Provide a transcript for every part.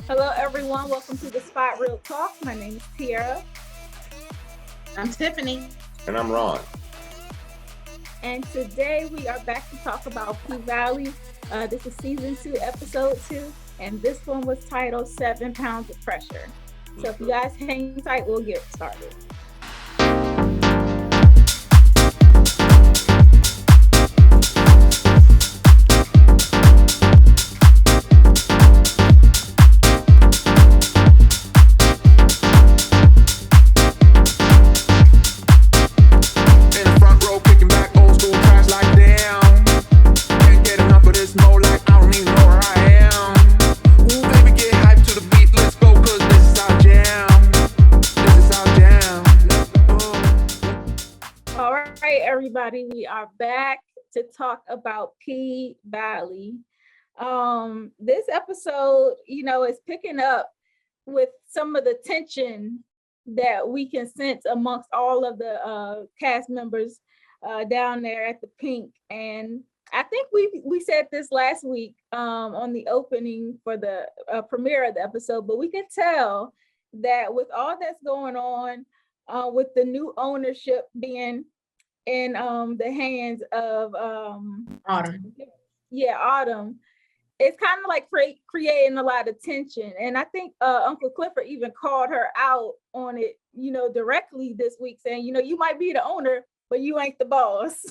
Hello, everyone. Welcome to the Spot Real Talk. My name is Tiara. I'm Tiffany. And I'm Ron. And today we are back to talk about P-Valley. This is season 2, episode 2. And this one was titled 7 Pounds of Pressure. So if you guys hang tight, we'll get started. Everybody, we are back to talk about P-Valley. This episode, is picking up with some of the tension that we can sense amongst all of the cast members down there at the Pynk. And I think we said this last week on the opening for the premiere of the episode, but we could tell that with all that's going on, with the new ownership being in the hands of Autumn. Yeah, Autumn. It's kind of like creating a lot of tension. And I think Uncle Clifford even called her out on it, directly this week, saying, you might be the owner, but you ain't the boss.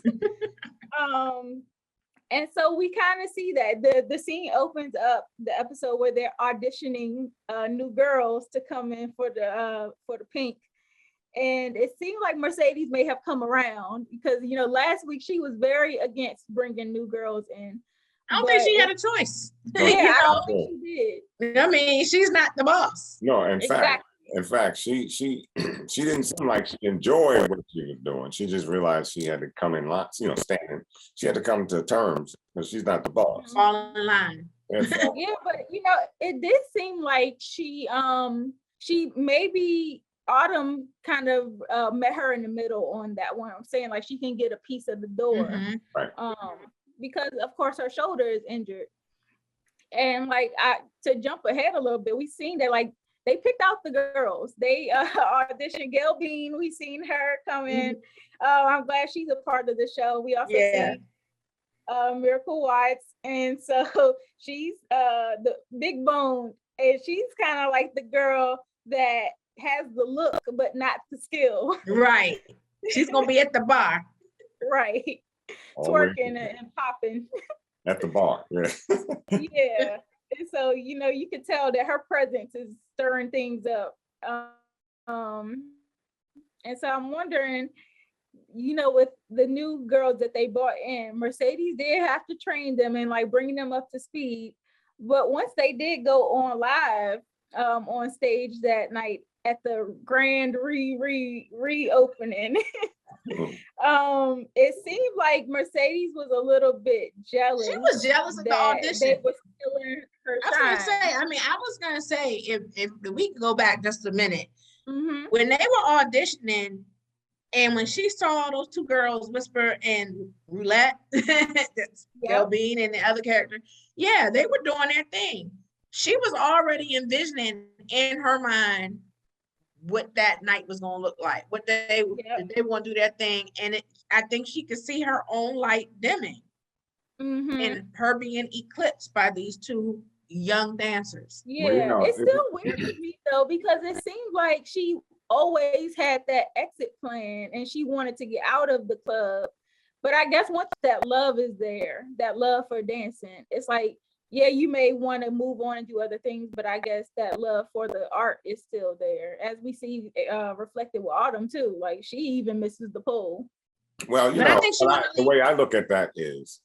And so we kind of see that the scene opens up the episode where they're auditioning new girls to come in for the Pynk. And it seemed like Mercedes may have come around because, last week she was very against bringing new girls in. I don't think she had a choice. Yeah, I don't think she did. I mean, she's not the boss. No, in fact, she didn't seem like she enjoyed what she was doing. She just realized she had to come in line, standing. She had to come to terms because she's not the boss. Fall in line. Yeah, but it did seem like she maybe Autumn kind of met her in the middle on that one. I'm saying like she can get a piece of the door, right. Because of course her shoulder is injured. And to jump ahead a little bit, we've seen that like they picked out the girls. They auditioned Gail Bean. We've seen her come in. I'm glad she's a part of the show. We also see Miracle Watts, and so she's the big bone, and she's kind of like the girl that has the look but not the skill. Right. She's gonna be at the bar. Right. Twerking and popping. At the bar, yeah. Yeah. And so, you can tell that her presence is stirring things up. And so I'm wondering, with the new girls that they brought in, Mercedes did have to train them and like bring them up to speed. But once they did go on live on stage that night at the grand reopening, it seemed like Mercedes was a little bit jealous. She was jealous of the audition. They were stealing her shine. I was gonna say, if we could go back just a minute, when they were auditioning, and when she saw those two girls, Whisper and Roulette, Gail Bean and the other character, they were doing their thing. She was already envisioning in her mind what that night was going to look like, what they want to do their thing. And I think she could see her own light dimming and her being eclipsed by these two young dancers. Yeah, well, it's still weird to me though, because it seemed like she always had that exit plan and she wanted to get out of the club. But I guess once that love is there, that love for dancing, it's like, you may want to move on and do other things, but I guess that love for the art is still there, as we see reflected with Autumn too. Like she even misses the pole. Well, the way I look at that is,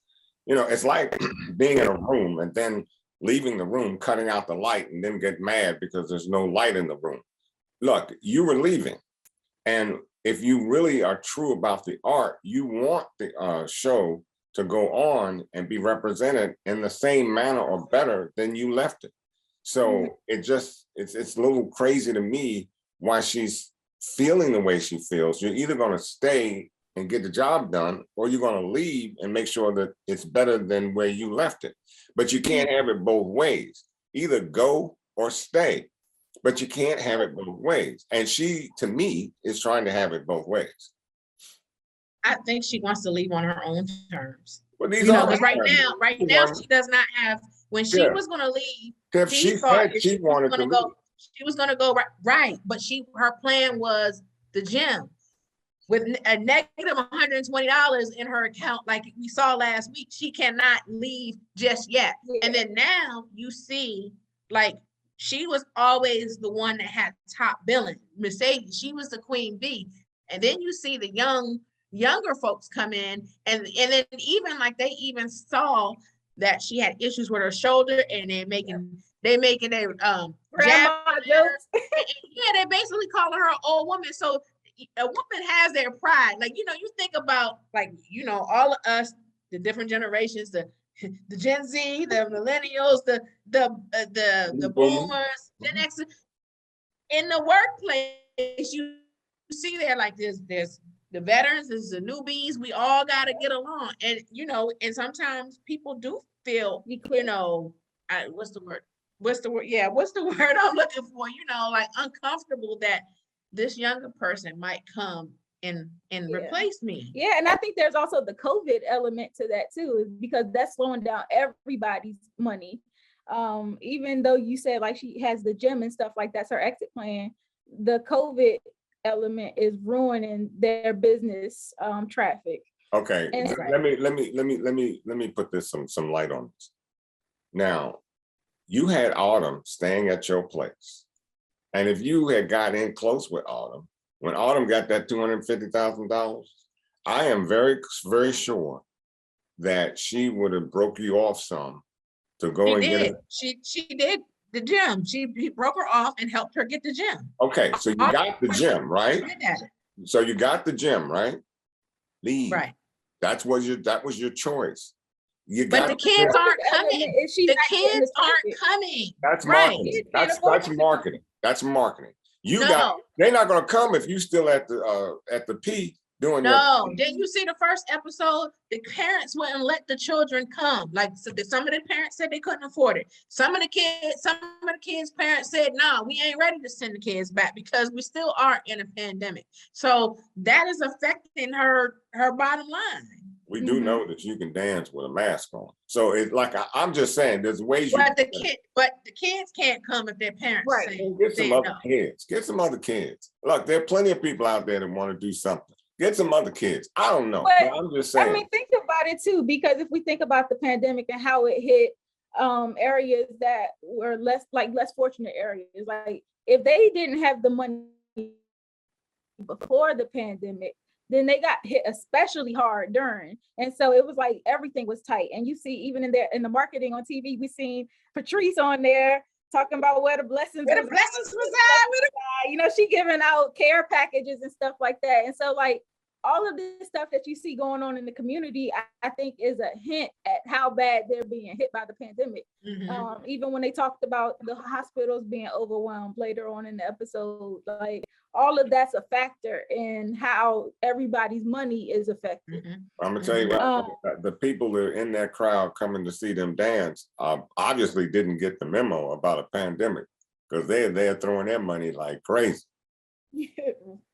it's like being in a room and then leaving the room, cutting out the light, and then get mad because there's no light in the room. Look, you were leaving, and if you really are true about the art, you want the show to go on and be represented in the same manner or better than you left it. So it's a little crazy to me why she's feeling the way she feels. You're either going to stay and get the job done, or you're going to leave and make sure that it's better than where you left it. But you can't have it both ways. Either go or stay, but you can't have it both ways. And she, to me, is trying to have it both ways. I think she wants to leave on her own terms. Well, because right now she does not have. When she was going to leave, if she said she wanted to go, she was going to go right. But her plan was the gym. With a negative $120 in her account, like we saw last week, she cannot leave just yet. Yeah. And then now you see, like, she was always the one that had top billing. Mercedes, she was the queen bee. And then you see the younger folks come in, and then even like they even saw that she had issues with her shoulder, and they're making their grandma jokes. Yeah, they basically calling her an old woman. So a woman has their pride. Like, you think about, like, all of us, the different generations, the Gen Z, the millennials, the boomers, Gen X. In the workplace, you see there, like, there's the veterans, there's the newbies. We all got to get along. And, and sometimes people do feel, what's the word? Yeah, what's the word I'm looking for? Like, uncomfortable that this younger person might come and replace me. Yeah, and I think there's also the COVID element to that too, because that's slowing down everybody's money. Even though you said like she has the gym and stuff, like that's her exit plan, the COVID element is ruining their business traffic. Okay, let me put this some light on this. Now, you had Autumn staying at your place. And if you had got in close with Autumn, when Autumn got that $250,000, I am very, very sure that she would have broke you off some to go and get it. She did the gym. She broke her off and helped her get the gym. Okay, so you got the gym, right? So you got the gym, right? Leave. Right. That was your choice. But the kids aren't coming. The kids aren't coming. That's marketing. That's marketing. That's marketing. They're not going to come if you still at the P doing. Didn't you see the first episode? The parents wouldn't let the children come. Like, so some of the parents said they couldn't afford it. Some of the kids' parents said, "No, we ain't ready to send the kids back because we still are in a pandemic." So that is affecting her bottom line. We do know that you can dance with a mask on. So it's like, I'm just saying, there's ways. But the kids can't come if their parents say. Get some other kids. Get some other kids. Look, there are plenty of people out there that want to do something. Get some other kids. I don't know. But I'm just saying. I mean, think about it too, because if we think about the pandemic and how it hit areas that were less fortunate areas, like if they didn't have the money before the pandemic, then they got hit especially hard during. And so it was like everything was tight. And you see, even in the marketing on TV, we seen Patrice on there talking about where the blessings reside. She giving out care packages and stuff like that. And so like all of this stuff that you see going on in the community, I think is a hint at how bad they're being hit by the pandemic. Mm-hmm. Even when they talked about the hospitals being overwhelmed later on in the episode, like all of that's a factor in how everybody's money is affected. Mm-hmm. I'm gonna tell you what, the people that are in that crowd coming to see them dance obviously didn't get the memo about a pandemic, because they're throwing their money like crazy.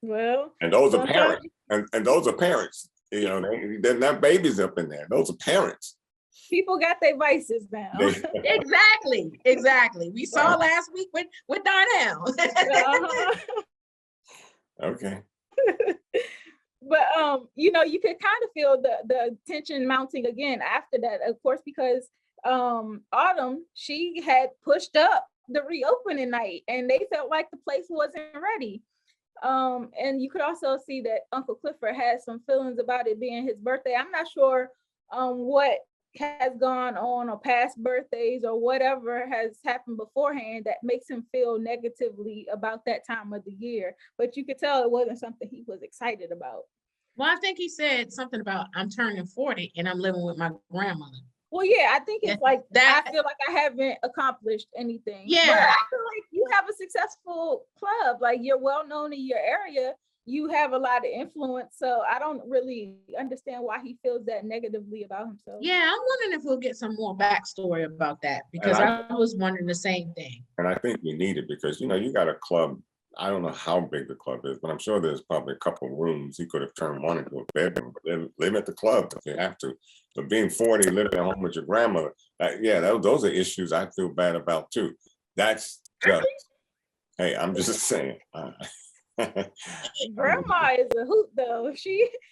Well, and those are parents, and those are parents. They're not babies up in there. Those are parents. People got their vices now. Exactly. We saw last week with Darnell. Okay. But you could kind of feel the tension mounting again after that, of course, because Autumn, she had pushed up the reopening night and they felt like the place wasn't ready. And you could also see that Uncle Clifford had some feelings about it being his birthday. I'm not sure what has gone on or past birthdays or whatever has happened beforehand that makes him feel negatively about that time of the year. But you could tell it wasn't something he was excited about. Well, I think he said something about I'm turning 40 and I'm living with my grandmother. Well, yeah, I think it's like that. I feel like I haven't accomplished anything. Yeah. But I feel like you have a successful club. Like, you're well known in your area. You have a lot of influence. So I don't really understand why he feels that negatively about himself. Yeah, I'm wondering if we'll get some more backstory about that, because I was wondering the same thing. And I think we need it because, you know, you got a club. I don't know how big the club is, but I'm sure there's probably a couple of rooms. He could have turned one into a bedroom, live at the club if you have to. But being 40, living at home with your grandmother, those are issues I feel bad about too. That's just, hey, I'm just saying. Grandma is a hoot though.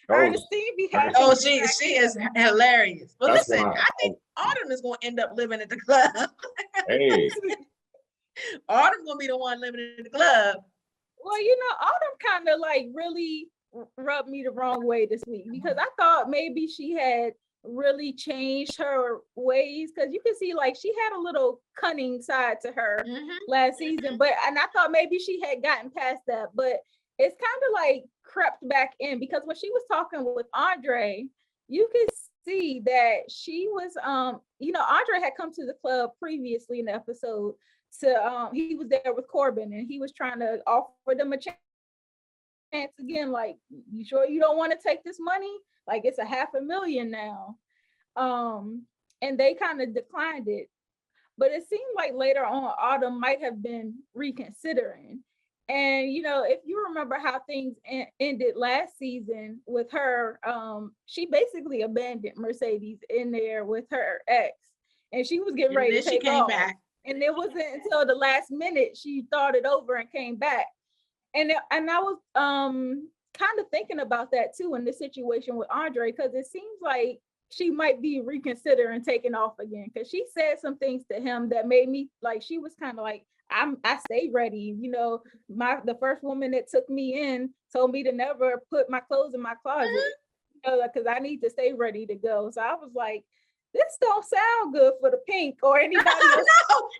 Her esteem behind. Oh, she is hilarious. But listen, I think Autumn is going to end up living at the club. Hey. Autumn gonna be the one living in the club. Well, you know, Autumn kind of like really rubbed me the wrong way this week, because I thought maybe she had really changed her ways, because you can see like she had a little cunning side to her last season, and I thought maybe she had gotten past that, but it's kind of like crept back in, because when she was talking with Andre, you could see that she was Andre had come to the club previously in the episode to he was there with Corbin, and he was trying to offer them a chance again, like, you sure you don't want to take this money? Like, it's $500,000 now. And they kind of declined it. But it seemed like later on Autumn might have been reconsidering. And you know, if you remember how things ended last season with her, she basically abandoned Mercedes in there with her ex, and she was getting ready to take off. Back. And it wasn't until the last minute she thought it over and came back. And I was kind of thinking about that too in this situation with Andre, because it seems like she might be reconsidering taking off again, because she said some things to him that made me like, she was kind of like, I stay ready. You know, the first woman that took me in told me to never put my clothes in my closet, because I need to stay ready to go. So I was like, this don't sound good for the Pynk or anybody else.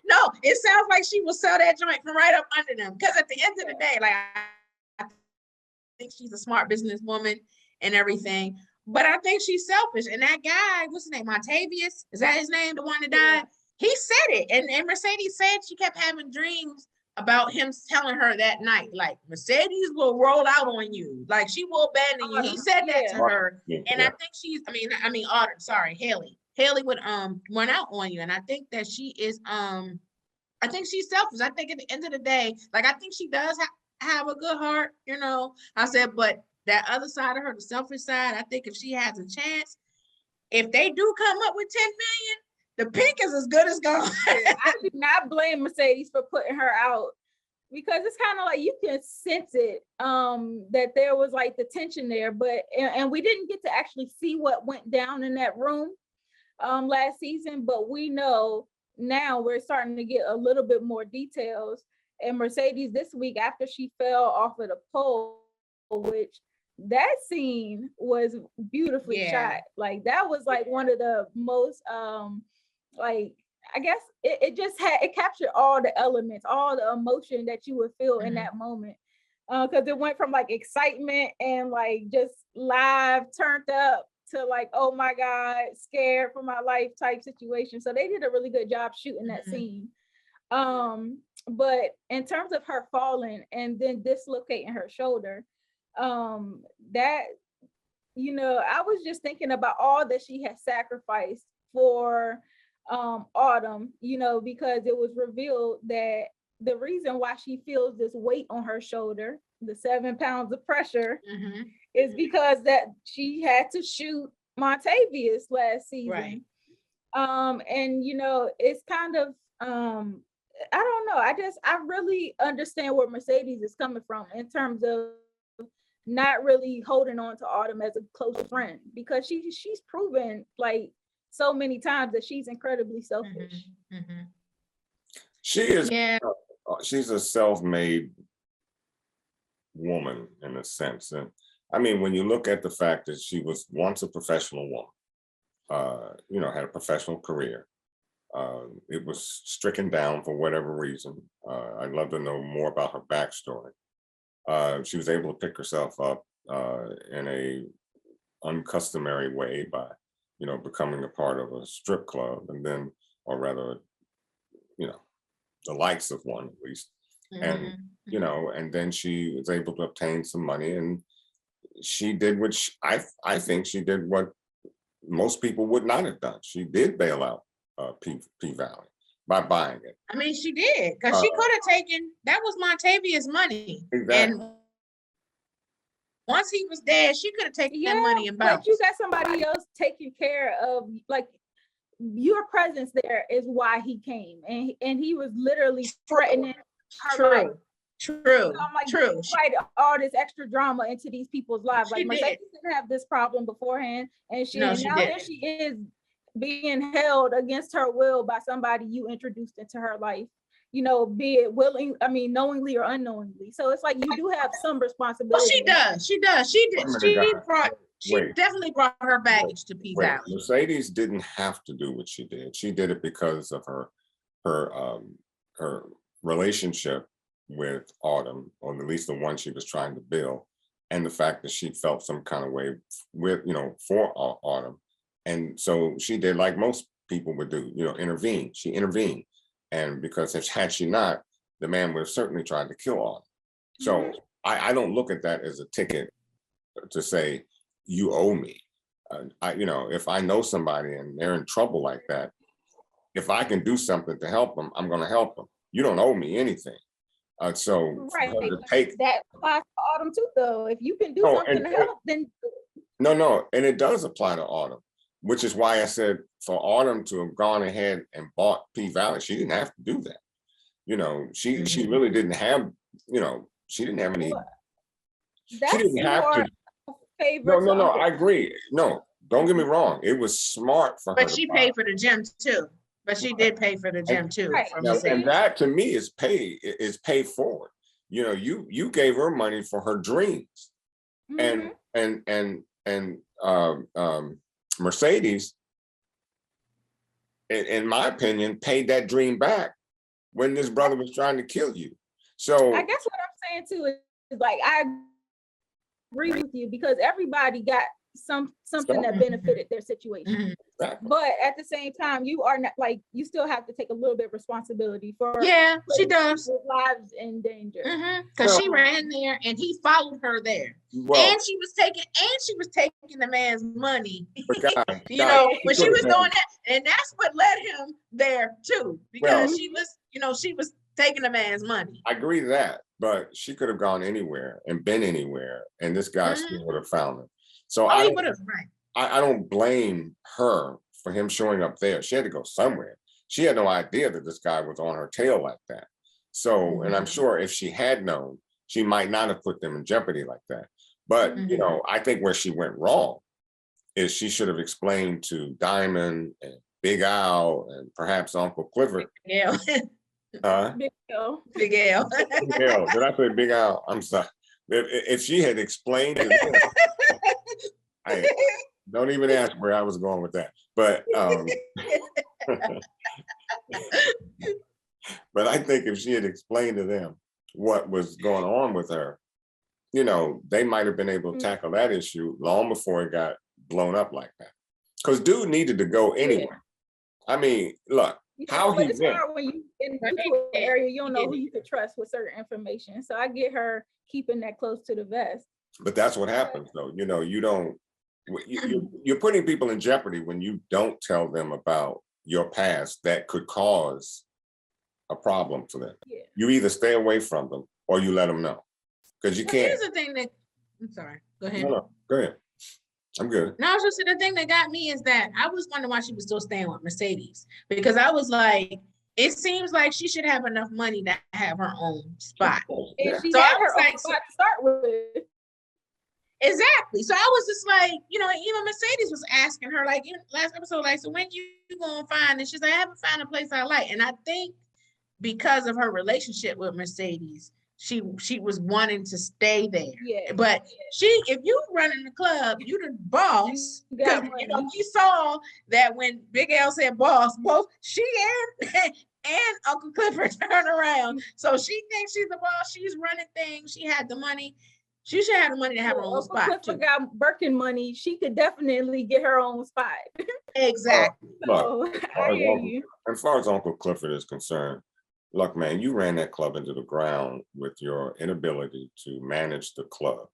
No, it sounds like she will sell that joint from right up under them. Because at the end of the day, like, I think she's a smart businesswoman and everything, but I think she's selfish. And that guy, what's his name, Montavious? Is that his name, the one that died? He said it. And Mercedes said she kept having dreams about him telling her that night, like, Mercedes will roll out on you. Like, she will abandon you. He said that to her. And I think she's, I mean, Autumn, sorry, Haley would run out on you. And I think that she is I think she's selfish. I think at the end of the day, like, I think she does have a good heart, you know. I said, but that other side of her, the selfish side, I think if she has a chance, if they do come up with 10 million, the Pynk is as good as gone. I do not blame Mercedes for putting her out, because it's kind of like you can sense it, that there was like the tension there, but and we didn't get to actually see what went down in that room last season, but we know now we're starting to get a little bit more details. And Mercedes this week, after she fell off of the pole, which that scene was beautifully shot. Like, that was like one of the most like, I guess it captured all the elements, all the emotion that you would feel in that moment, because it went from like excitement and like just live turned up to like, oh my God, scared for my life type situation. So they did a really good job shooting that scene. But in terms of her falling and then dislocating her shoulder, that, you know, I was just thinking about all that she had sacrificed for Autumn, you know, because it was revealed that the reason why she feels this weight on her shoulder, the 7 pounds of pressure, is because that she had to shoot Montavious last season. Right. And you know, it's kind of I don't know. I really understand where Mercedes is coming from in terms of not really holding on to Autumn as a close friend, because she's proven like so many times that she's incredibly selfish. She is. Yeah. She's a self-made woman in a sense. And I mean, when you look at the fact that she was once a professional woman, had a professional career. It was stricken down for whatever reason. I'd love to know more about her backstory. She was able to pick herself up in a uncustomary way by, becoming a part of a strip club, and then, or rather, the likes of one at least. And, and then she was able to obtain some money, and she did what I think she did what most people would not have done. She did bail out P Valley by buying it. I mean, she did, because she could have taken, that was Montavious money. Exactly. And once he was dead, she could have taken that money and bounced. But you got somebody else taking care of, like, your presence there is why he came, and he was literally threatening her life. True. So I'm like, true. Fight all this extra drama into these people's lives. Like, Mercedes didn't have this problem beforehand, and now here she is being held against her will by somebody you introduced into her life. Be it knowingly or unknowingly. So it's like you do have some responsibility. Well, she does. She definitely brought her baggage to P Valley. Mercedes didn't have to do what she did. She did it because of her relationship with Autumn, or at least the one she was trying to build, and the fact that she felt some kind of way with, for Autumn. And so she did like most people would do, intervene. She intervened. And because had she not, the man would have certainly tried to kill Autumn. So I don't look at that as a ticket to say, you owe me. If I know somebody and they're in trouble like that, if I can do something to help them, I'm going to help them. You don't owe me anything. So right, that applies to Autumn too, though. If you can do something to help, then no, and it does apply to Autumn, which is why I said for Autumn to have gone ahead and bought P Valley, she didn't have to do that. She really didn't have, she didn't have any. That's she didn't have to. No, I agree. No, don't get me wrong. It was smart for her. But she paid for the gym too. But she did pay for the gym too. Right. And that to me is paid forward. You gave her money for her dreams, and Mercedes, in my opinion, paid that dream back when this brother was trying to kill you. So I guess what I'm saying too is like, I agree with you, because everybody got something that benefited their situation. Exactly. But at the same time, you are not, like, you still have to take a little bit of responsibility for she does lives in danger. Because she ran there and he followed her there. And she was taking the man's money. When she was doing that, and that's what led him there too, because she was taking the man's money. I agree to that, but she could have gone anywhere and been anywhere, and this guy still would have found her. So I don't blame her for him showing up there. She had to go somewhere. She had no idea that this guy was on her tail like that. So, and I'm sure if she had known, she might not have put them in jeopardy like that. But, I think where she went wrong is she should have explained to Diamond and Big Al and perhaps Uncle Clifford. Big Al. Big Al. Big Al. Big Al. Did I say Big Al? I'm sorry. If she had explained to them, don't even ask where I was going with that. But but I think if she had explained to them what was going on with her, they might have been able to tackle that issue long before it got blown up like that. Because dude needed to go anyway. I mean, look, but it's hard when you in an area, you don't know who you could trust with certain information. So I get her keeping that close to the vest. But that's what happens, though. You're putting people in jeopardy when you don't tell them about your past that could cause a problem for them. Yeah. You either stay away from them or you let them know, because you can't. Here's the thing that I'm sorry. Go ahead. No, go ahead. I'm good. No, I was just saying, the thing that got me is that I was wondering why she was still staying with Mercedes, because I was like, it seems like she should have enough money to have her own spot. And she had her own spot to start with. Exactly. So I was just like, even Mercedes was asking her, like, in last episode, like, so when you gonna find? And she's like, I haven't found a place I like. And I think because of her relationship with Mercedes, she was wanting to stay there. Yeah. But if you running the club, you the boss. Because we saw that when Big L said boss, both she and Uncle Clifford turned around. So she thinks she's the boss. She's running things. She had the money. She should have the money to have her own Uncle spot. Clifford got Birkin money. She could definitely get her own spot. Exactly. I hear you. As far as Uncle Clifford is concerned, look, man, you ran that club into the ground with your inability to manage the club.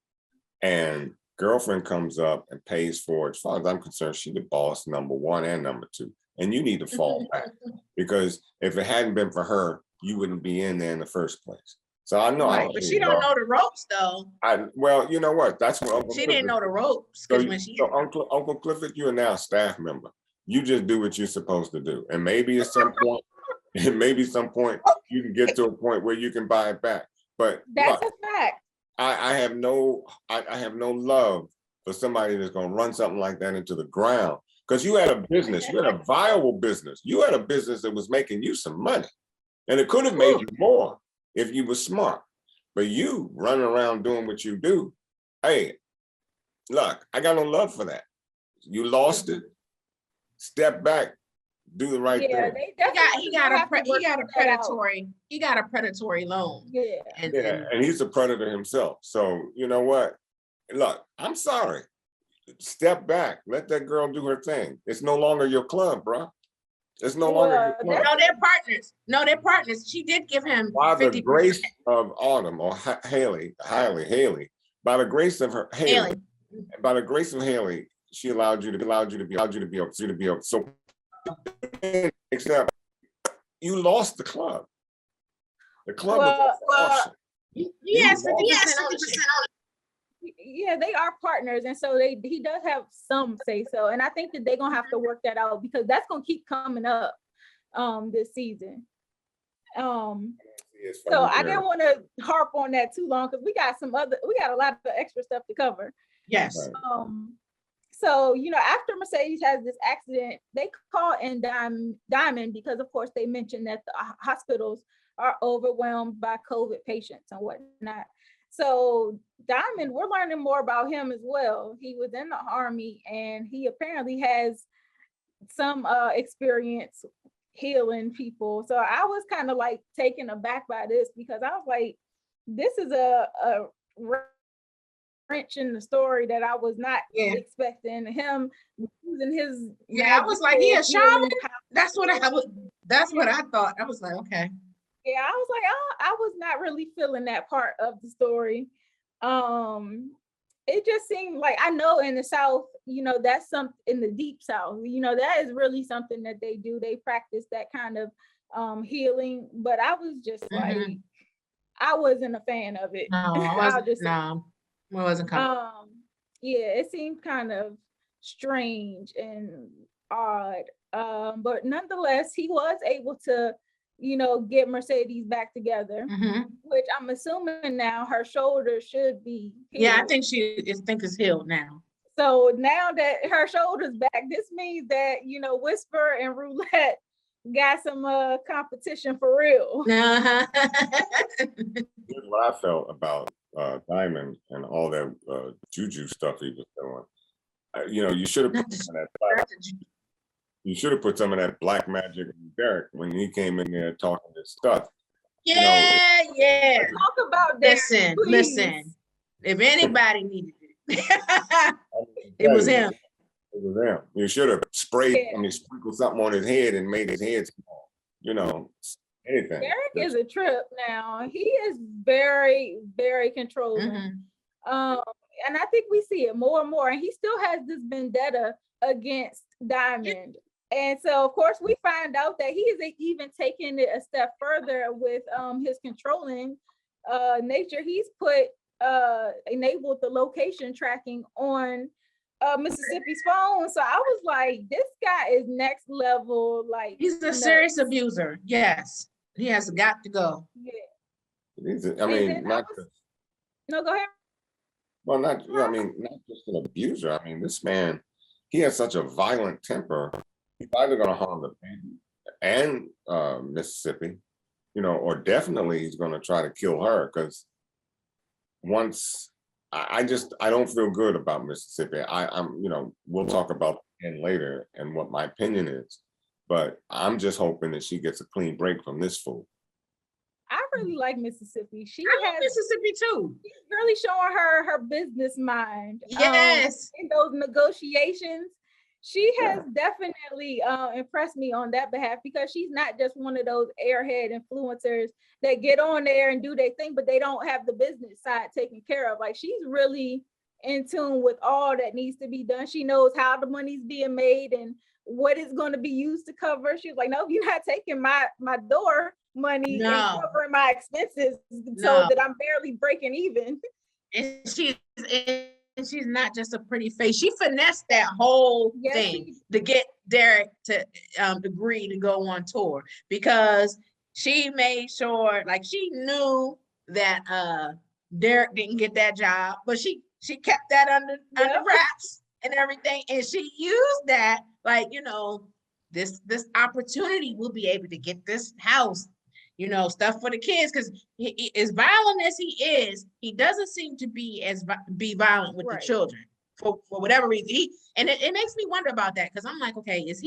And girlfriend comes up and pays for it. As far as I'm concerned, she's the boss, number one and number two. And you need to fall back. Because if it hadn't been for her, you wouldn't be in there in the first place. So I know, right, but she don't know the ropes though. Well, you know what? That's what Uncle Clifford didn't know the ropes. So Uncle Clifford, you are now a staff member. You just do what you're supposed to do, and maybe at some point, you can get to a point where you can buy it back. But that's a fact. I have no love for somebody that's going to run something like that into the ground. Because you had a business, you had a viable business, you had a business that was making you some money, and it could have made you more if you were smart. But you running around doing what you do, hey, look, I got no love for that. You lost it. Step back, do the right thing. He got a predatory loan. Yeah. And he's a predator himself. So you know what? Look, I'm sorry. Step back. Let that girl do her thing. It's no longer your club, bro. It's no longer your club. No, they're partners. No, they're partners. She did give him by 50%. The grace of Autumn or Haley, by the grace of her Haley, by the grace of Haley, she allowed you to be up. So except you lost the club. The club was yes, 50% ownership. Yeah, they are partners, and so he does have some say so, and I think that they're gonna have to work that out because that's gonna keep coming up this season. So I didn't want to harp on that too long because we got a lot of extra stuff to cover. Yes. So after Mercedes has this accident, they call in Diamond because of course they mentioned that the hospitals are overwhelmed by COVID patients and whatnot. So Diamond, we're learning more about him as well. He was in the Army and he apparently has some experience healing people. So I was kind of like taken aback by this because I was like, this is a wrench in the story that I was not expecting. Him using his I was like, he a shaman. That's what I thought. I was like, okay. Yeah, I was like, oh, I was not really feeling that part of the story. It just seemed like, I know in the South, that's something in the deep South, that is really something that they do. They practice that kind of healing, but I was just like, I wasn't a fan of it. No, I wasn't coming. Yeah, it seemed kind of strange and odd. But nonetheless, he was able to get Mercedes back together, which I'm assuming now her shoulder should be healed. Yeah, I think it's healed now. So now that her shoulder's back, this means that, Whisper and Roulette got some competition for real. Here's what I felt about Diamond and all that juju stuff he was doing. You should have put some of that. You should have put some of that black magic in Derek when he came in there talking this stuff. Yeah. Talk about that. Listen. If anybody needed it, it was him. It was him. You should have sprinkled something on his head and made his head small. Anything. Derek is a trip now. He is very, very controlling. And I think we see it more and more. And he still has this vendetta against Diamond. And so, of course, we find out that he is even taking it a step further with his controlling nature. He's enabled the location tracking on Mississippi's phone. So I was like, this guy is next level. Like, he's a serious abuser. Yes, he has got to go. Yeah. No, go ahead. Well, not just an abuser. I mean, this man, he has such a violent temper. He's either going to harm the baby and Mississippi, or definitely he's going to try to kill her, because once I don't feel good about Mississippi. We'll talk about it later and what my opinion is, but I'm just hoping that she gets a clean break from this fool. I really like Mississippi. I like Mississippi too. She's really showing her business mind. Yes. In those negotiations, she has definitely impressed me on that behalf, because she's not just one of those airhead influencers that get on there and do their thing, but they don't have the business side taken care of. Like, she's really in tune with all that needs to be done. She knows how the money's being made and what is going to be used to cover. She was like, no, you're not taking my door money and covering my expenses so that I'm barely breaking even. And she's not just a pretty face. She finessed that whole thing to get Derek to agree to go on tour, because she made sure, like, she knew that Derek didn't get that job, but she kept that under wraps and everything, and she used that, like, this opportunity, will be able to get this house, stuff for the kids, because as violent as he is, he doesn't seem to be violent with the children for whatever reason. It makes me wonder about that, because I'm like, okay, is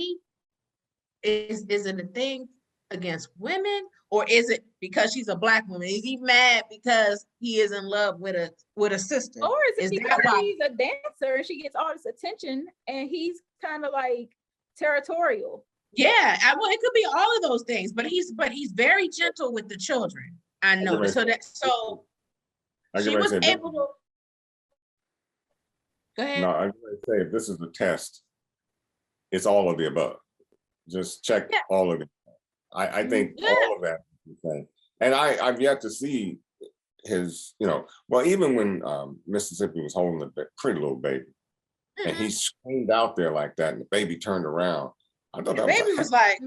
it a thing against women, or is it because she's a Black woman? Is he mad because he is in love with a sister? Or is it because she's a dancer and she gets all this attention and he's kind of like territorial? Yeah, it could be all of those things, but he's very gentle with the children. I know. So she was able to. Go ahead. No, I'm going to say, if this is a test, it's all of the above. Just check all of it. I think all of that is the same. And I've yet to see his, even when Mississippi was holding the pretty little baby, and he screamed out there like that, and the baby turned around. I thought that baby was like,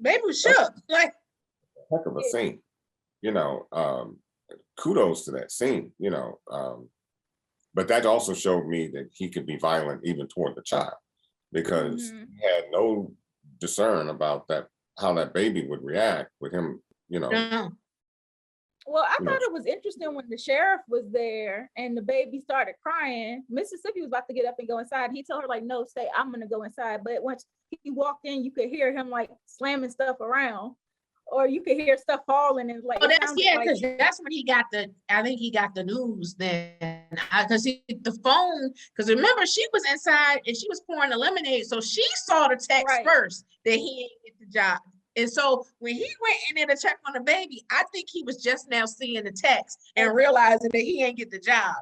baby was shook. Like, heck of a scene. Kudos to that scene, but that also showed me that he could be violent even toward the child, because he had no discern about that, how that baby would react with him, Well, I thought it was interesting when the sheriff was there and the baby started crying. Mississippi was about to get up and go inside. He told her, like, no, stay, I'm gonna go inside. But once he walked in, you could hear him like slamming stuff around, or you could hear stuff falling, and like, because that's when I think he got the news then, because the phone, because remember, she was inside and she was pouring the lemonade, so she saw the text first that he ain't get the job. And so when he went in there to check on the baby, I think he was just now seeing the text and realizing that he ain't get the job.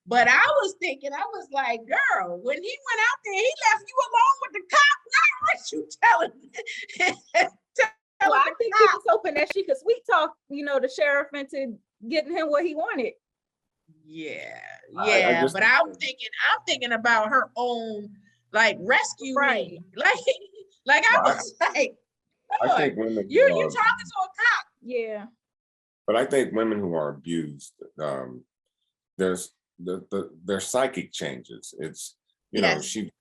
But I was thinking, I was like, girl, when he went out there, he left you alone with the cop. What you telling me? Well, I think he was hoping that she could sweet talk, the sheriff into getting him what he wanted. Yeah. But I'm thinking about her own, like, rescue me. Like I was like, I think women you're talking to a cop. Yeah. But I think women who are abused, there's their psychic changes. It's she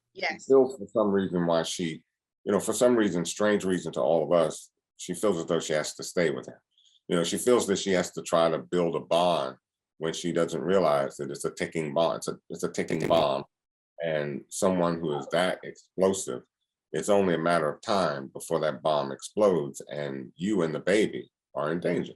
feels for some reason why she, for some reason, strange reason to all of us, she feels as though she has to stay with him. She feels that she has to try to build a bond when she doesn't realize that it's a ticking bomb. It's a ticking bomb, and someone who is that explosive, it's only a matter of time before that bomb explodes and you and the baby are in danger.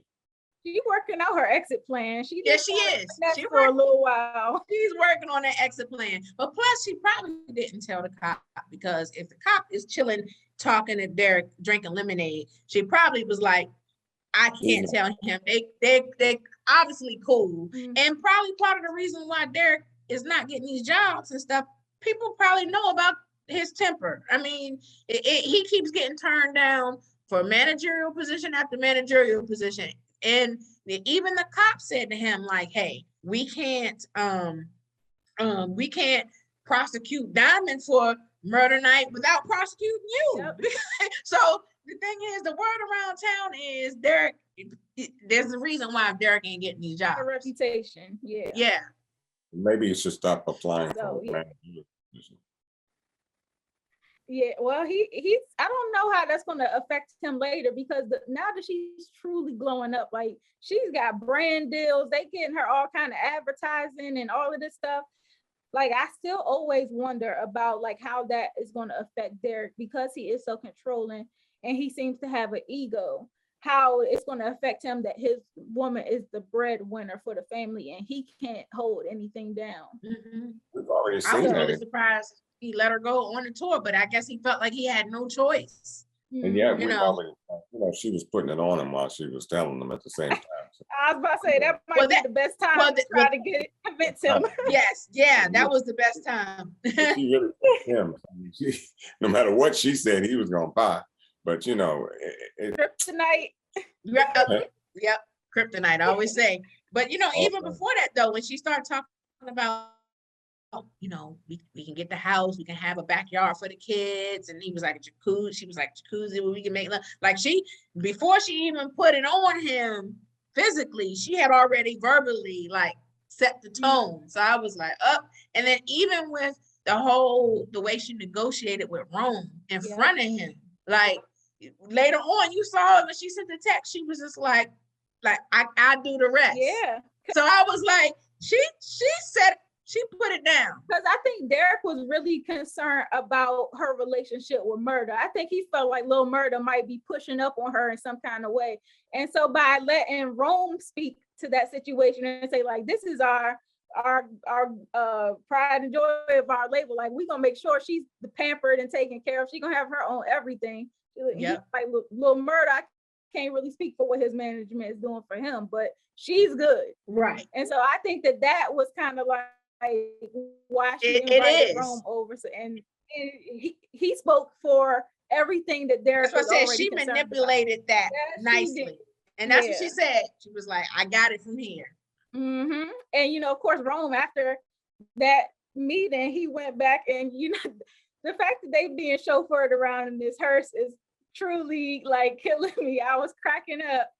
She's working out her exit plan. She is. She's for a little while. She's working on that exit plan. But plus, she probably didn't tell the cop, because if the cop is chilling, talking to Derek, drinking lemonade, she probably was like, I can't tell him. They obviously cool. And probably part of the reason why Derek is not getting these jobs and stuff, people probably know about his temper. I mean, he keeps getting turned down for managerial position after managerial position. And even the cop said to him, like, hey, we can't prosecute Diamond for murder night without prosecuting you. Yep. So the thing is, the word around town is Derek, there's a reason why Derek ain't getting these jobs. A reputation. Yeah. Maybe you should stop applying for managerial position. Yeah, well, he's I don't know how that's going to affect him later because now that she's truly glowing up, like she's got brand deals, they getting her all kind of advertising and all of this stuff. Like I still always wonder about like how that is going to affect Derek because he is so controlling and he seems to have an ego. How it's going to affect him that his woman is the breadwinner for the family and he can't hold anything down. Mm-hmm. We've already I seen was that. really surprised he let her go on the tour, but I guess he felt like he had no choice. And yeah, You we've know. already, she was putting it on him while she was telling them at the same time. So, I was about to say that might be the best time to try to convince him. Yes, yeah, that was the best time. she really him. I mean, no matter what she said, he was gonna buy. But you know, Kryptonite. Yep, kryptonite. I always say. But you know, even before that though, when she started talking about, you know, we can get the house, we can have a backyard for the kids, and he was like a jacuzzi. She was like jacuzzi where we can make love. Like before she even put it on him physically, she had already verbally like set the tone. So I was like, up. And then even with the way she negotiated with Rome in front of him, like later on, you saw when she sent the text, she was just like I do the rest. Yeah. So I was like, she said. She put it down. Because I think Derek was really concerned about her relationship with Murder. I think he felt like Lil Murder might be pushing up on her in some kind of way. And so by letting Rome speak to that situation and say, like, this is our pride and joy of our label. Like, we're going to make sure she's pampered and taken care of. She's going to have her own everything. Yep. Like, Lil Murder, I can't really speak for what his management is doing for him, but she's good. Right. And so I think that was kind of like, why she invited Rome over, and he spoke for everything that Derek was already she manipulated that nicely, and that's what she said. She was like, "I got it from here." Mm-hmm. And you know, of course, Rome after that meeting, he went back, and you know, the fact that they being chauffeured around in this hearse is truly like killing me. I was cracking up.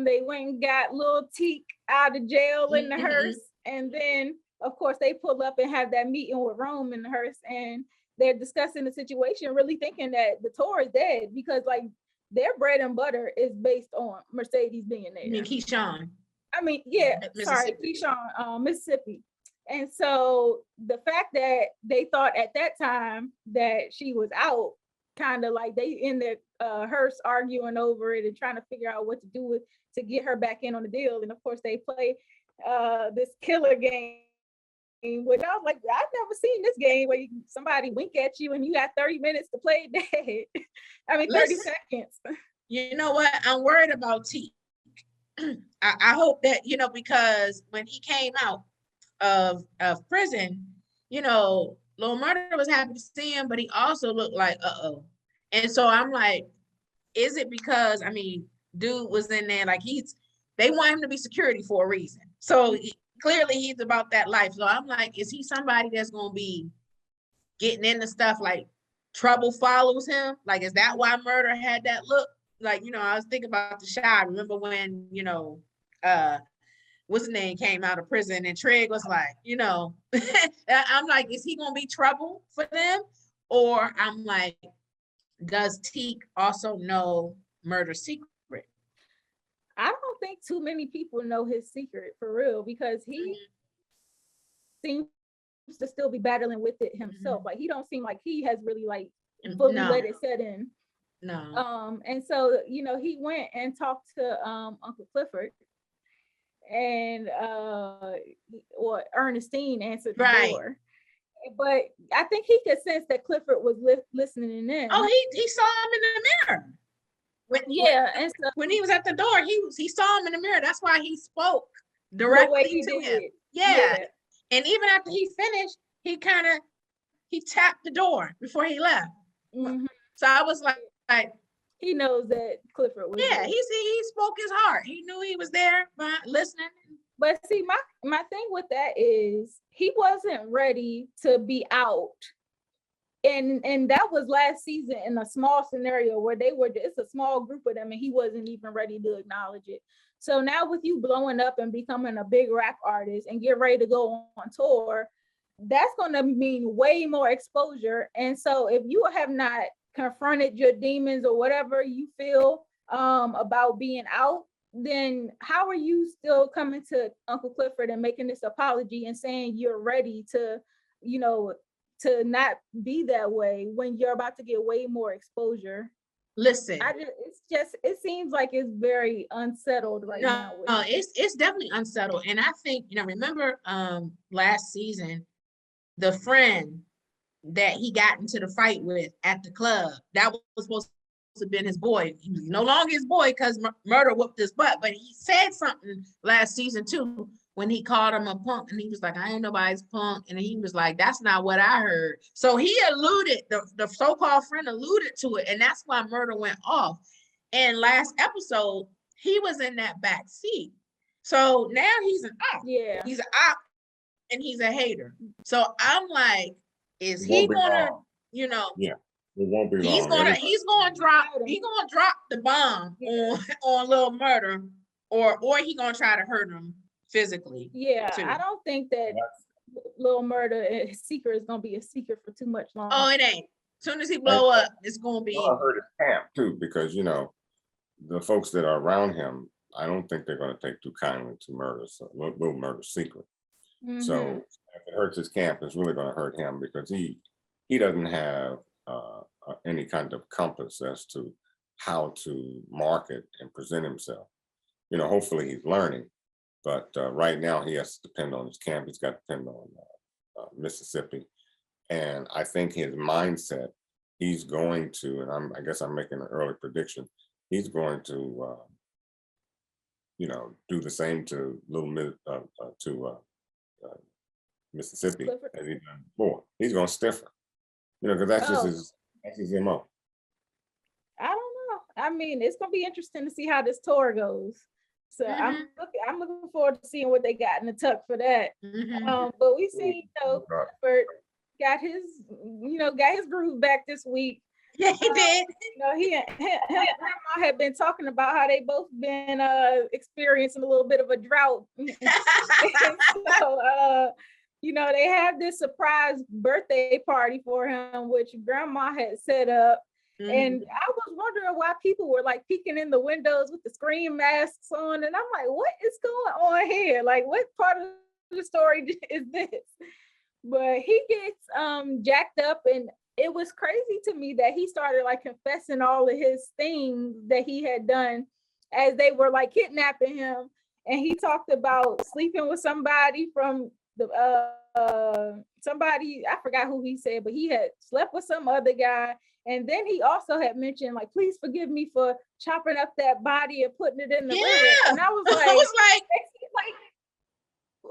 They went and got Lil Teak out of jail in the hearse, and then of course they pull up and have that meeting with Rome in the hearse, and they're discussing the situation, really thinking that the tour is dead because like their bread and butter is based on Mercedes being there. You mean Keyshawn? I mean, Keyshawn, Mississippi. And so the fact that they thought at that time that she was out, kind of like they in their hearse arguing over it and trying to figure out what to do with to get her back in on the deal. And of course they play this killer game, which I was like, I've never seen this game where somebody wink at you and you got 30 minutes to play dead. I mean, 30 seconds. You know what? I'm worried about T. I hope that, you know, because when he came out of prison, you know, Lil Murder was happy to see him, but he also looked like, uh-oh. And so I'm like, is it because, I mean, dude was in there, like they want him to be security for a reason. So clearly he's about that life. So I'm like, is he somebody that's going to be getting into stuff like trouble follows him? Like, is that why Murder had that look? Like, you know, I was thinking about The Shy. Remember when, you know, what's his name came out of prison and Trigg was like, you know, I'm like, is he going to be trouble for them? Or I'm like, does Teak also know Murder's secret? I don't think too many people know his secret for real because he seems to still be battling with it himself. Like he don't seem like he has really like fully let it set in. No. And so, you know, he went and talked to Uncle Clifford and Ernestine answered the door. But I think he could sense that Clifford was listening in. Oh, he saw him in the mirror. And so, when he was at the door, he saw him in the mirror. That's why he spoke directly to him. Yeah. And even after he finished, he tapped the door before he left. Mm-hmm. So I was like, he knows that Clifford was there. He spoke his heart. He knew he was there listening. But see, my thing with that is he wasn't ready to be out. And that was last season in a small scenario where it's a small group of them and he wasn't even ready to acknowledge it. So now with you blowing up and becoming a big rap artist and get ready to go on tour, that's going to mean way more exposure. And so if you have not confronted your demons or whatever you feel about being out, then how are you still coming to Uncle Clifford and making this apology and saying you're ready to, you know, to not be that way when you're about to get way more exposure? Listen, it seems like it's very unsettled right now. No, it's definitely unsettled. And I think, remember last season, the friend that he got into the fight with at the club, that was supposed to have been his boy. He was no longer his boy because Murder whooped his butt. But he said something last season too when he called him a punk, and he was like, I ain't nobody's punk. And he was like, that's not what I heard. So he alluded, the so-called friend alluded to it, and that's why Murder went off. And last episode, he was in that back seat. So now he's an op. Yeah. He's an op and he's a hater. So I'm like, is he gonna, Yeah, it won't be he's long. He's gonna drop the bomb on Little Murder, or he gonna try to hurt him physically. Yeah, too. I don't think that Little Murder secret is gonna be a secret for too much longer. Oh, it ain't. As soon as he blow up, it's gonna be. I heard his camp too, because the folks that are around him, I don't think they're going to take too kindly to Murder, so Little Murder's secret. Mm-hmm. So if it hurts his camp, it's really going to hurt him, because he doesn't have any kind of compass as to how to market and present himself. Hopefully he's learning, but right now he has to depend on his camp. He's got to depend on Mississippi. And I think his mindset, he's going to, and I guess I'm making an early prediction, he's going to, do the same to Mississippi as he done before. He's going to stiff her, because that's just his MO. I don't know. I mean, it's going to be interesting to see how this tour goes. So I'm looking forward to seeing what they got in the tuck for that. But we see, Clifford got his groove back this week. Yeah, he did. He and Grandma had been talking about how they both been experiencing a little bit of a drought. So they have this surprise birthday party for him, which Grandma had set up. And I was wondering why people were like peeking in the windows with the screen masks on, and I'm like, what is going on here? Like, what part of the story is this? But he gets jacked up, and it was crazy to me that he started like confessing all of his things that he had done as they were like kidnapping him. And he talked about sleeping with somebody from the somebody, I forgot who he said, but he had slept with some other guy. And then he also had mentioned, like, please forgive me for chopping up that body and putting it in the river. And I was like,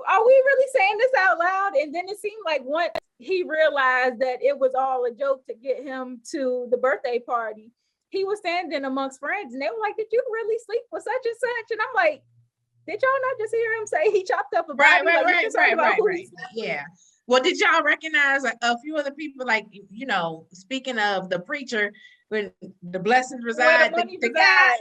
are we really saying this out loud? And then it seemed like once he realized that it was all a joke to get him to the birthday party, he was standing amongst friends and they were like, did you really sleep with such and such? And I'm like, did y'all not just hear him say he chopped up a body? Right. Yeah. Well, did y'all recognize a few other people, like, speaking of the preacher, when the blessings reside, the guy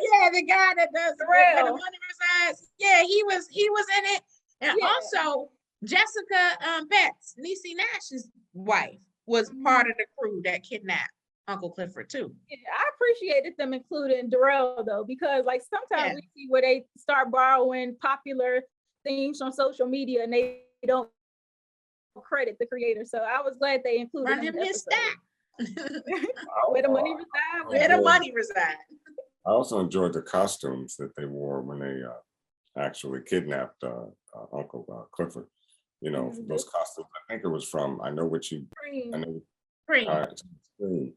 that does where the money resides. Yeah, he was in it. And also Jessica Betts, Niecy Nash's wife, was part of the crew that kidnapped Uncle Clifford too. Yeah, I appreciated them including Darrell though, because like sometimes we see where they start borrowing popular things from social media and they don't credit the creator. So I was glad they included Run him his stack. Where the money reside. I also enjoyed the costumes that they wore when they actually kidnapped Uncle Clifford. Those costumes. I think it was from I Know What You. Scream. Scream.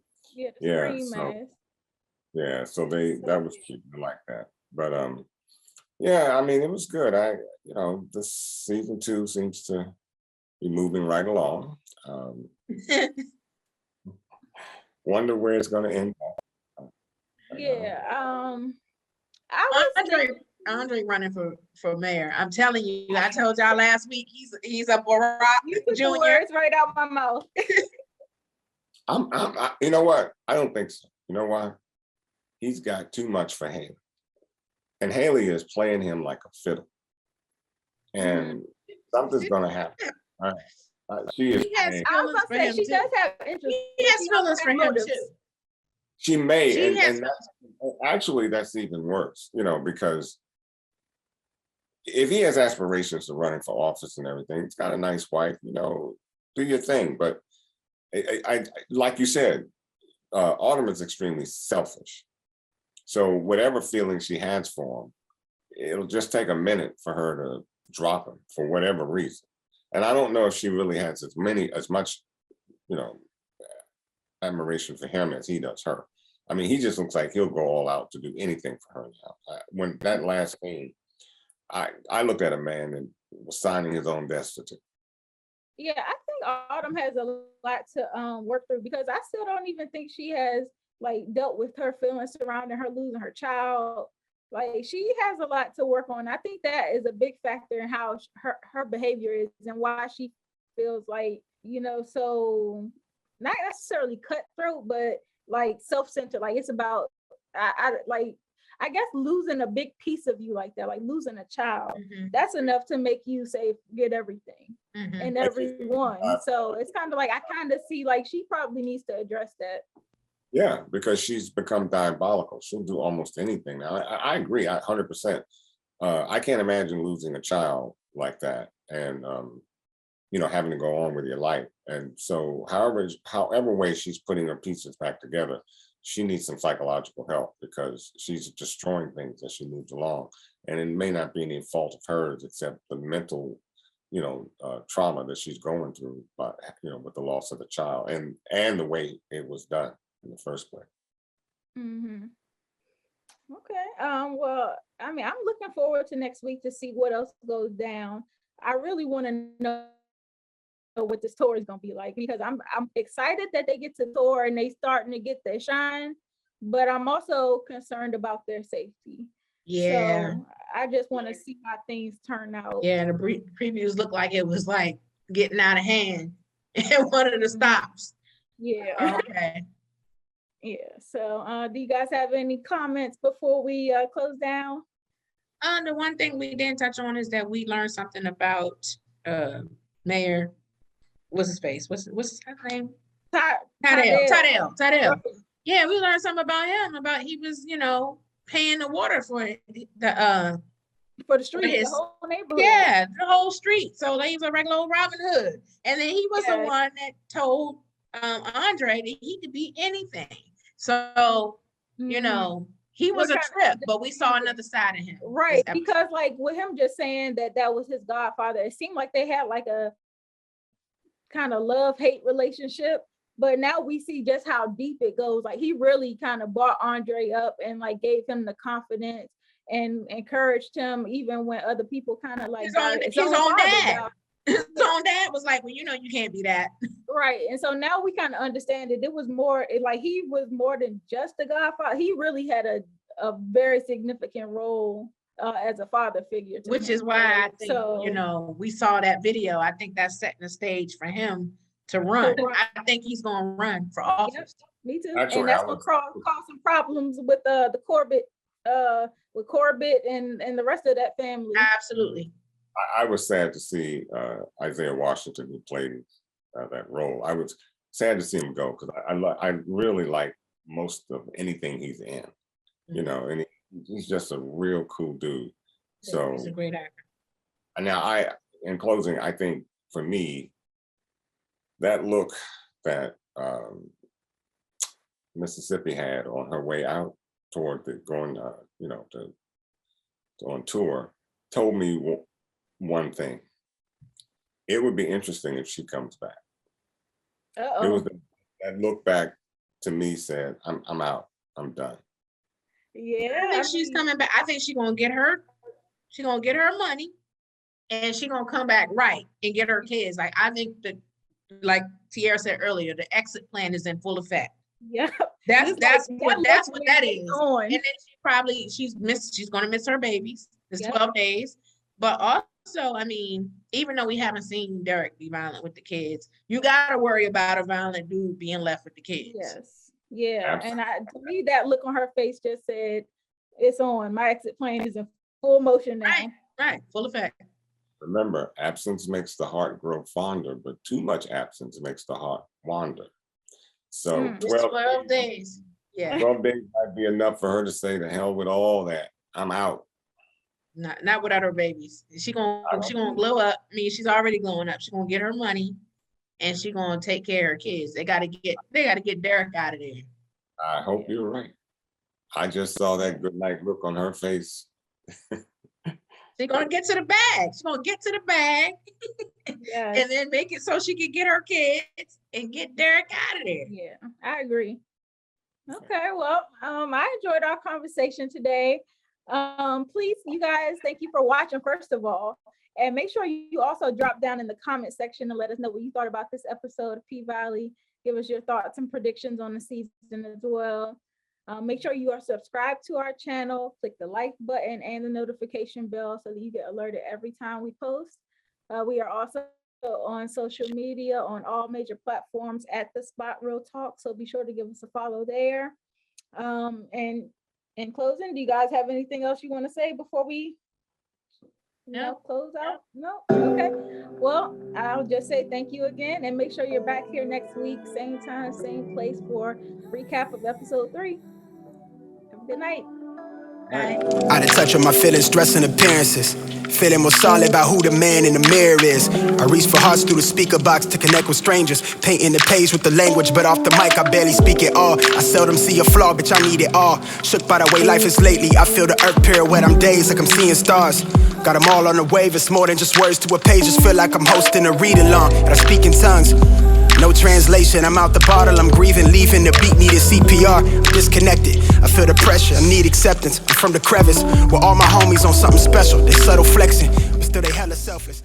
Yeah. So that was cute. I like that. But I mean, it was good. This season 2 seems to be moving right along. Wonder where it's going to end. Andre running for mayor. I'm telling you, I told y'all last week he's a Barack Jr. Words right out my mouth. You know what? I don't think so. You know why? He's got too much for Haley. And Haley is playing him like a fiddle. And something's going to happen. She is. He has paying. I was feelings for gonna say him she too. does have interest. He has feelings for him too. She may, She has and actually that's even worse, because if he has aspirations of running for office and everything, he's got a nice wife, do your thing. But I like you said, Autumn is extremely selfish. So whatever feelings she has for him, it'll just take a minute for her to drop him for whatever reason. And I don't know if she really has as much, admiration for him as he does her. I mean, he just looks like he'll go all out to do anything for her now. When that last scene, I looked at a man and was signing his own death certificate. Yeah, I think Autumn has a lot to work through, because I still don't even think she has like dealt with her feelings surrounding her losing her child. Like, she has a lot to work on. I think that is a big factor in how her behavior is and why she feels like, so not necessarily cutthroat, but like self-centered. Like, it's about I guess losing a big piece of you like that, like losing a child, that's enough to make you say, get everything and everyone. So it's kind of like, I kind of see like she probably needs to address that. Yeah, because she's become diabolical. She'll do almost anything now. I agree, 100%. I can't imagine losing a child like that and, having to go on with your life. And so however way she's putting her pieces back together, she needs some psychological help, because she's destroying things as she moves along. And it may not be any fault of hers except the mental, trauma that she's going through, but, with the loss of the child and the way it was done in the first place. Okay. Well, I mean, I'm looking forward to next week to see what else goes down. I really want to know what this tour is going to be like, because I'm excited that they get to tour and they starting to get their shine, but I'm also concerned about their safety. Yeah. So I just want to see how things turn out. Yeah, the previews look like it was like getting out of hand in one of the stops. Yeah. Okay. Yeah. So do you guys have any comments before we close down? The one thing we didn't touch on is that we learned something about Mayor, what's his face? What's his name? Tadell. Yeah, we learned something about him, about he was, paying the water for the street, the whole neighborhood. Yeah, the whole street. So he was a regular old Robin Hood. And then he was the one that told Andre that he could be anything. So, he was a trip, but we saw another side of him. Right, because like with him just saying that was his godfather, it seemed like they had like a kind of love-hate relationship. But now we see just how deep it goes. Like, he really kind of brought Andre up and like gave him the confidence and encouraged him even when other people kind of like his own dad. His own dad was like, well, you can't be that. Right. And so now we kind of understand that it was more like he was more than just a godfather. He really had a very significant role as a father figure. Which is why I think, we saw that video. I think that's setting the stage for him to run. I think he's going to run for office. Yep, me too. Actually, and that's going to cause some problems with the Corbett, with Corbett and the rest of that family. Absolutely. I was sad to see Isaiah Washington, who played that role. I was sad to see him go, because I really like most of anything he's in, and he's just a real cool dude. Yeah, so he's a great actor. Now, in closing, I think for me, that look that Mississippi had on her way out toward going, on tour, told me one thing. It would be interesting if she comes back. It was that look back to me said, I'm out. I'm done. Yeah, I think she's coming back. I think she's gonna get her money, and she's gonna come back right and get her kids. Like, I think that, like Tierra said earlier, the exit plan is in full effect. Yeah, that's what that is. And then she's gonna miss her babies. It's 12 days. But also, I mean, even though we haven't seen Derek be violent with the kids, you gotta worry about a violent dude being left with the kids. Yes. Yeah. Absolutely. And to me, that look on her face just said, it's on. My exit plan is in full motion now. Right. Full effect. Remember, absence makes the heart grow fonder, but too much absence makes the heart wander. So 12 days. Yeah. 12 days might be enough for her to say, to hell with all that. I'm out. Not without her babies. She gonna glow up. I mean, she's already glowing up. She's gonna get her money, and she's gonna take care of her kids. They gotta get Derek out of there. I hope you're right. I just saw that good night look on her face. She's gonna get to the bag. She's gonna get to the bag, and then make it so she can get her kids and get Derek out of there. Yeah, I agree. Okay, well, I enjoyed our conversation today. Please, you guys, thank you for watching, first of all, and make sure you also drop down in the comment section and let us know what you thought about this episode of P-Valley. Give us your thoughts and predictions on the season as well. Make sure you are subscribed to our channel, click the like button and the notification bell so that you get alerted every time we post. We are also on social media on all major platforms at The Spot Real Talk, so be sure to give us a follow there. And in closing, do you guys have anything else you want to say before we close out? No? Okay. Well, I'll just say thank you again, and make sure you're back here next week, same time, same place, for recap of episode 3. Have a good night. Out of touch with my feelings, dressing appearances. Feeling more solid about who the man in the mirror is. I reach for hearts through the speaker box to connect with strangers. Painting the page with the language, but off the mic I barely speak it all. I seldom see a flaw, bitch, I need it all. Shook by the way life is lately. I feel the earth pirouette, I'm dazed like I'm seeing stars. Got them all on the wave, it's more than just words to a page. Just feel like I'm hosting a read-along, and I speak in tongues. No translation, I'm out the bottle, I'm grieving, leaving the beat, needed CPR. I'm disconnected, I feel the pressure, I need acceptance. I'm from the crevice, where all my homies on something special. They subtle flexing, but still they hella selfless.